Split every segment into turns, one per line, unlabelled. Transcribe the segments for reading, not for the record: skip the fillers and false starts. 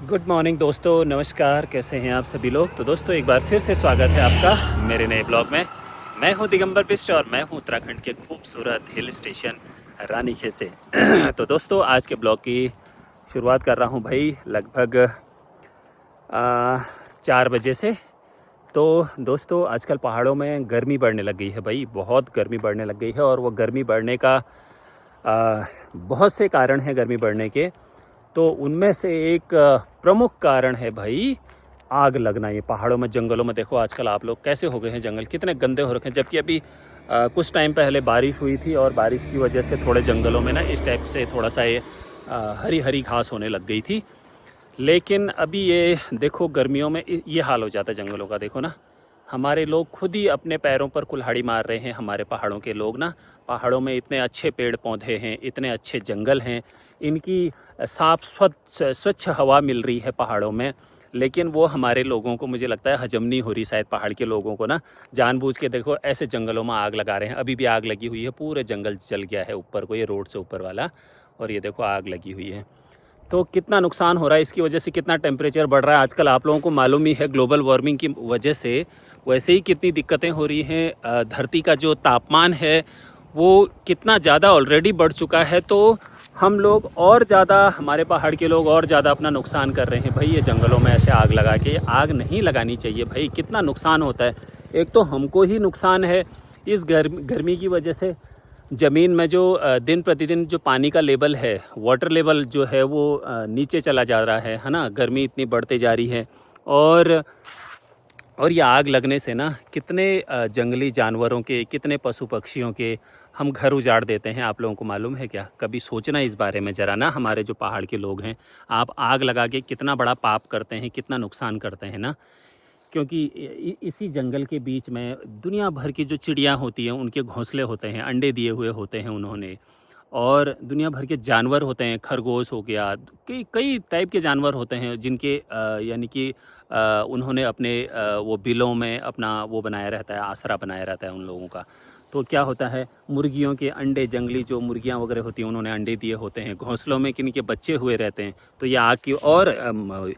Good morning दोस्तों, नमस्कार। कैसे हैं आप सभी लोग। तो दोस्तों एक बार फिर से स्वागत है आपका मेरे नए ब्लॉग में। मैं हूं दिगंबर बिष्ट और मैं हूं उत्तराखंड के खूबसूरत हिल स्टेशन रानीखेत से। तो दोस्तों आज के ब्लॉग की शुरुआत कर रहा हूं भाई लगभग 4 बजे से। तो दोस्तों आजकल पहाड़ों में गर्मी बढ़ने लग गई है भाई, बहुत गर्मी बढ़ने लग गई है। और वो गर्मी बढ़ने का बहुत से कारण हैं गर्मी बढ़ने के। तो उनमें से एक प्रमुख कारण है भाई आग लगना। ये पहाड़ों में, जंगलों में देखो आजकल आप लोग कैसे हो गए हैं, जंगल कितने गंदे हो रखे हैं। जबकि अभी कुछ टाइम पहले बारिश हुई थी और बारिश की वजह से थोड़े जंगलों में ना इस टाइप से थोड़ा सा ये हरी हरी घास होने लग गई थी। लेकिन अभी ये देखो गर्मियों में ये हाल हो जाता है जंगलों का। देखो ना, हमारे लोग खुद ही अपने पैरों पर कुल्हाड़ी मार रहे हैं। हमारे पहाड़ों के लोग ना, पहाड़ों में इतने अच्छे पेड़ पौधे हैं, इतने अच्छे जंगल हैं, इनकी साफ़ स्वच्छ हवा मिल रही है पहाड़ों में। लेकिन वो हमारे लोगों को, मुझे लगता है, हजम नहीं हो रही शायद। पहाड़ के लोगों को ना जानबूझ के देखो ऐसे जंगलों में आग लगा रहे हैं। अभी भी आग लगी हुई है, पूरे जंगल जल गया है ऊपर को, ये रोड से ऊपर वाला। और ये देखो आग लगी हुई है। तो कितना नुकसान हो रहा है इसकी वजह से, कितना टेम्परेचर बढ़ रहा है आजकल। आप लोगों को मालूम ही है ग्लोबल वार्मिंग की वजह से वैसे ही कितनी दिक्कतें हो रही हैं। धरती का जो तापमान है वो कितना ज़्यादा ऑलरेडी बढ़ चुका है। तो हम लोग और ज़्यादा, हमारे पहाड़ के लोग और ज़्यादा अपना नुकसान कर रहे हैं भाई। ये जंगलों में ऐसे आग लगा के, आग नहीं लगानी चाहिए भाई। कितना नुकसान होता है। एक तो हमको ही नुकसान है इस गर्मी की वजह से। ज़मीन में जो दिन प्रतिदिन जो पानी का लेवल है, वाटर लेवल जो है वो नीचे चला जा रहा है ना। गर्मी इतनी बढ़ते जा रही है। और ये आग लगने से ना कितने जंगली जानवरों के, कितने पशु पक्षियों के हम घर उजाड़ देते हैं। आप लोगों को मालूम है क्या? कभी सोचना इस बारे में ज़रा ना। हमारे जो पहाड़ के लोग हैं, आप आग लगा के कितना बड़ा पाप करते हैं, कितना नुकसान करते हैं ना। क्योंकि इसी जंगल के बीच में दुनिया भर की जो चिड़ियाँ होती हैं, उनके घोंसले होते हैं, अंडे दिए हुए होते हैं उन्होंने। और दुनिया भर के जानवर होते हैं, खरगोश हो गया, कई कई टाइप के जानवर होते हैं जिनके यानी कि उन्होंने अपने वो बिलों में अपना वो बनाया रहता है, आसरा बनाया रहता है उन लोगों का। तो क्या होता है, मुर्गियों के अंडे, जंगली जो मुर्गियां वगैरह होती हैं, उन्होंने अंडे दिए होते हैं, घोंसलों में किनके बच्चे हुए रहते हैं। तो ये आग की। और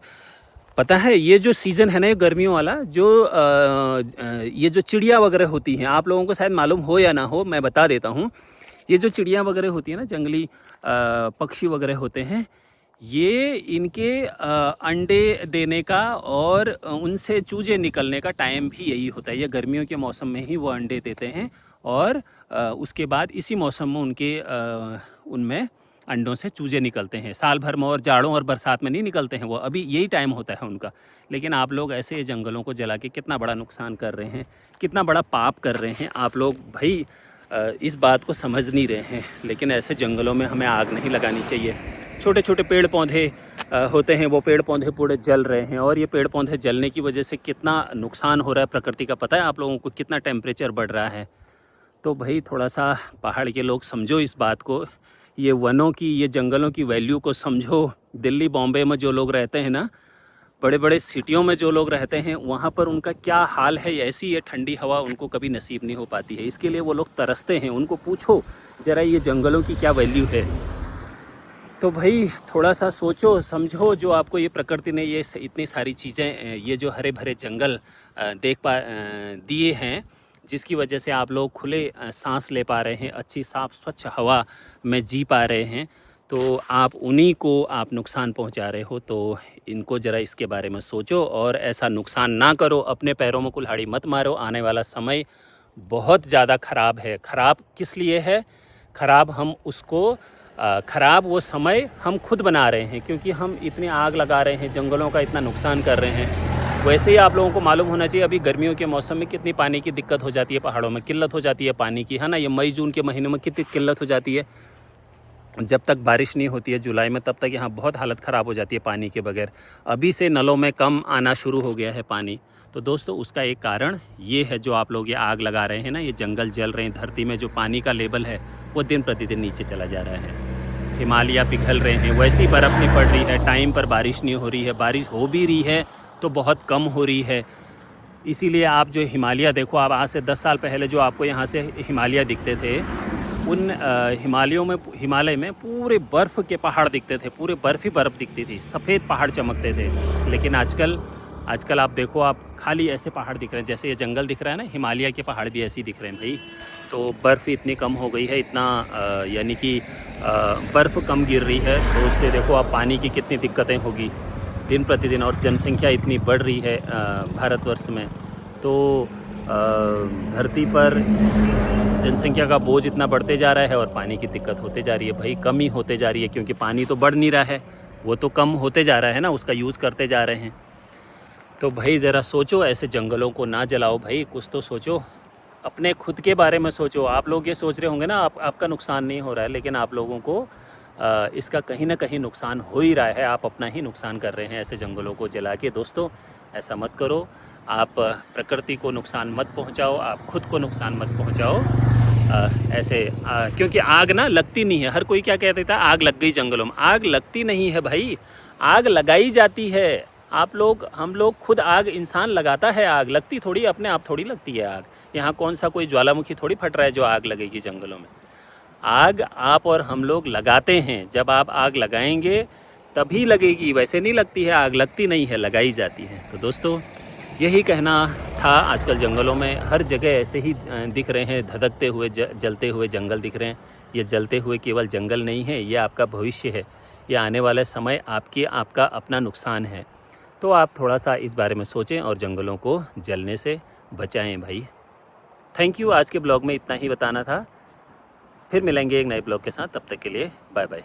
पता है ये जो सीज़न है ना, ये गर्मियों वाला, जो ये जो चिड़िया वगैरह होती हैं, आप लोगों को शायद मालूम हो या ना हो, मैं बता देता हूँ। ये जो चिड़िया वगैरह होती है ना, जंगली पक्षी वगैरह होते हैं, ये इनके अंडे देने का और उनसे चूजे निकलने का टाइम भी यही होता है। ये गर्मियों के मौसम में ही वो अंडे देते हैं। और उसके बाद इसी मौसम में उनके उनमें अंडों से चूजे निकलते हैं। साल भर में और जाड़ों और बरसात में नहीं निकलते हैं वो, अभी यही टाइम होता है उनका। लेकिन आप लोग ऐसे जंगलों को जला के कितना बड़ा नुकसान कर रहे हैं, कितना बड़ा पाप कर रहे हैं आप लोग भाई। इस बात को समझ नहीं रहे हैं। लेकिन ऐसे जंगलों में हमें आग नहीं लगानी चाहिए। छोटे छोटे पेड़ पौधे होते हैं, वो पेड़ पौधे पूरे जल रहे हैं। और ये पेड़ पौधे जलने की वजह से कितना नुकसान हो रहा है प्रकृति का, पता है आप लोगों को? कितना टेम्परेचर बढ़ रहा है। तो भाई थोड़ा सा पहाड़ के लोग समझो इस बात को, ये वनों की, ये जंगलों की वैल्यू को समझो। दिल्ली बॉम्बे में जो लोग रहते हैं ना, बड़े बड़े सिटियों में जो लोग रहते हैं, वहाँ पर उनका क्या हाल है। ऐसी ये ठंडी हवा उनको कभी नसीब नहीं हो पाती है। इसके लिए वो लोग तरसते हैं। उनको पूछो ज़रा ये जंगलों की क्या वैल्यू है। तो भाई थोड़ा सा सोचो समझो। जो आपको ये प्रकृति ने ये इतनी सारी चीज़ें, ये जो हरे भरे जंगल दिए हैं, जिसकी वजह से आप लोग खुले सांस ले पा रहे हैं, अच्छी साफ़ स्वच्छ हवा में जी पा रहे हैं, तो आप उन्हीं को आप नुकसान पहुंचा रहे हो। तो इनको ज़रा इसके बारे में सोचो और ऐसा नुकसान ना करो। अपने पैरों में कुल्हाड़ी मत मारो। आने वाला समय बहुत ज़्यादा ख़राब है। ख़राब किस लिए है? ख़राब हम उसको ख़राब वो समय हम खुद बना रहे हैं, क्योंकि हम इतनी आग लगा रहे हैं, जंगलों का इतना नुकसान कर रहे हैं। वैसे ही आप लोगों को मालूम होना चाहिए, अभी गर्मियों के मौसम में कितनी पानी की दिक्कत हो जाती है, पहाड़ों में किल्लत हो जाती है पानी की, है ना। ये मई जून के महीनों में कितनी किल्लत हो जाती है। जब तक बारिश नहीं होती है जुलाई में, तब तक यहाँ बहुत हालत ख़राब हो जाती है पानी के बगैर। अभी से नलों में कम आना शुरू हो गया है पानी। तो दोस्तों उसका एक कारण ये है, जो आप लोग ये आग लगा रहे हैं ना, ये जंगल जल रहे हैं, धरती में जो पानी का लेवल है वो दिन प्रतिदिन नीचे चला जा रहा है। हिमालय पिघल रहे हैं, वैसी बर्फ़ नहीं पड़ रही है, टाइम पर बारिश नहीं हो रही है, बारिश हो भी रही है तो बहुत कम हो रही है। इसीलिए आप जो हिमालय देखो, आप आज से 10 साल पहले जो आपको यहाँ से हिमालय दिखते थे, उन हिमालय में पूरे बर्फ़ के पहाड़ दिखते थे, पूरे बर्फ़ ही बर्फ़ दिखती थी, सफ़ेद पहाड़ चमकते थे। लेकिन आजकल आप देखो, आप खाली ऐसे पहाड़ दिख रहे हैं, जैसे ये जंगल दिख रहा है ना, हिमालय के पहाड़ भी ऐसे ही दिख रहे हैं भाई। तो बर्फ़ इतनी कम हो गई है, इतना यानी कि बर्फ़ कम गिर रही है, तो उससे देखो आप पानी की कितनी दिक्कतें होगी दिन प्रतिदिन। और जनसंख्या इतनी बढ़ रही है भारतवर्ष में, तो धरती पर जनसंख्या का बोझ इतना बढ़ते जा रहा है और पानी की दिक्कत होते जा रही है भाई, कमी होते जा रही है, क्योंकि पानी तो बढ़ नहीं रहा है, वो तो कम होते जा रहा है ना, उसका यूज़ करते जा रहे हैं। तो भाई ज़रा सोचो, ऐसे जंगलों को ना जलाओ भाई, कुछ तो सोचो, अपने खुद के बारे में सोचो। आप लोग ये सोच रहे होंगे ना आपका नुकसान नहीं हो रहा है, लेकिन आप लोगों को इसका कहीं ना कहीं नुकसान हो ही रहा है, आप अपना ही नुकसान कर रहे हैं ऐसे जंगलों को जला के। दोस्तों, ऐसा मत करो, आप प्रकृति को नुकसान मत पहुंचाओ, आप खुद को नुकसान मत पहुंचाओ। क्योंकि आग ना लगती नहीं है। हर कोई क्या कह देता है, आग लग गई जंगलों में। आग लगती नहीं है भाई, आग लगाई जाती है। हम लोग खुद आग, इंसान लगाता है आग, लगती थोड़ी, अपने आप थोड़ी लगती है आग। यहाँ कौन सा कोई ज्वालामुखी थोड़ी फट रहा है जो आग लगेगी जंगलों में। आग आप और हम लोग लगाते हैं, जब आप आग लगाएंगे तभी लगेगी, वैसे नहीं लगती है आग, लगती नहीं है, लगाई जाती है। तो दोस्तों, यही कहना था। आजकल जंगलों में हर जगह ऐसे ही दिख रहे हैं, धधकते हुए जलते हुए जंगल दिख रहे हैं। ये जलते हुए केवल जंगल नहीं है, ये आपका भविष्य है, ये आने वाला समय आपका अपना नुकसान है। तो आप थोड़ा सा इस बारे में सोचें और जंगलों को जलने से बचाएं भाई। थैंक यू, आज के ब्लॉग में इतना ही बताना था। फिर मिलेंगे एक नए ब्लॉग के साथ, तब तक के लिए बाय बाय।